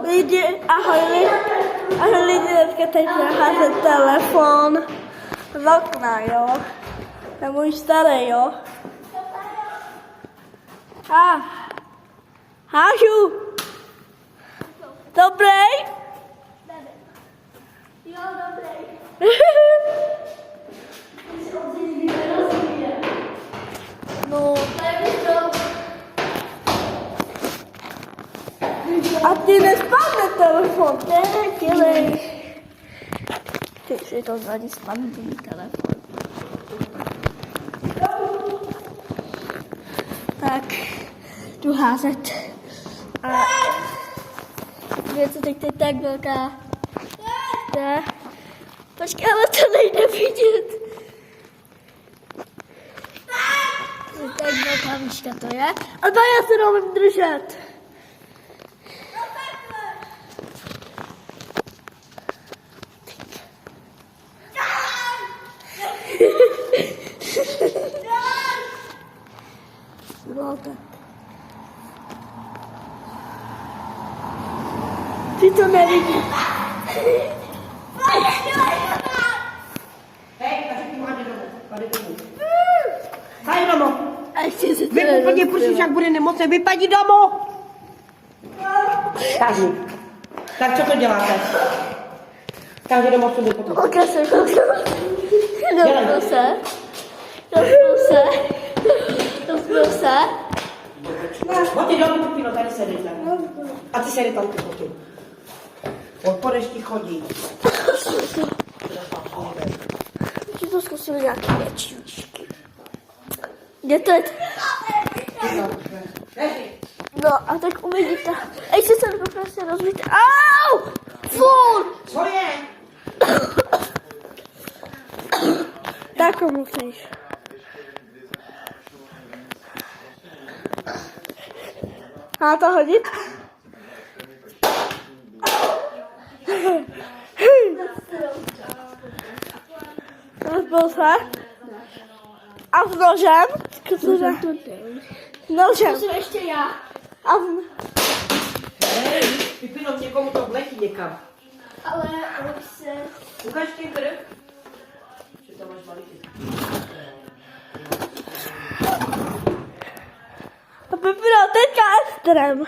Lidi, ahoj lidi, dneska teď házet telefon z okna, jo. To je můj starý, jo. Hážu. Dobrý? Jo, dobrý. No. A ty nespadne telefon, dělej. Ty si to zradí spadne telefon. Tak, jdu házet. A něco teď je tak velká. Ne. Počkej, ale to nejde vidět. Tak velká výška to je. A to já se neumím držet. No tak. Ty to nevidíš. Hej, takže ty máte domů. Tady domů. Hej, domů. A ještě se to Vy úplně prosíš, jak bude nemocný, vypadni domů. Tak co to děláte? Takže domů co bude potom. Dotkl se. Pojď domů, Pupino, tady sedíš. A ty sedí tam, ty. Po dešti chodí. Už to zkusili nějaké větší výšky. Kde to je? No a tak uvidíte. Ještě se to prostě rozvíte. Au! Furt! Co je? Tak musíš. Má to hodit? Rozbil se. A s nožem? Nožem. Musím ještě já. A Hej, Pupino, někomu to vletí někam. Ale už se... Ukaž tím krv. Že tam máš maličky. to by bylo teďka extrém.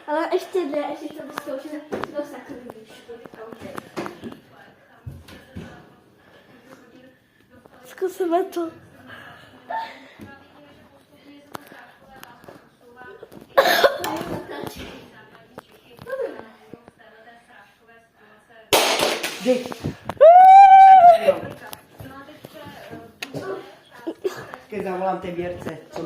Ale ještě ne, ještě to vyzkoušíme do takový výšku. Zkusíme to. Dej. Keď zavolám té Věrce, co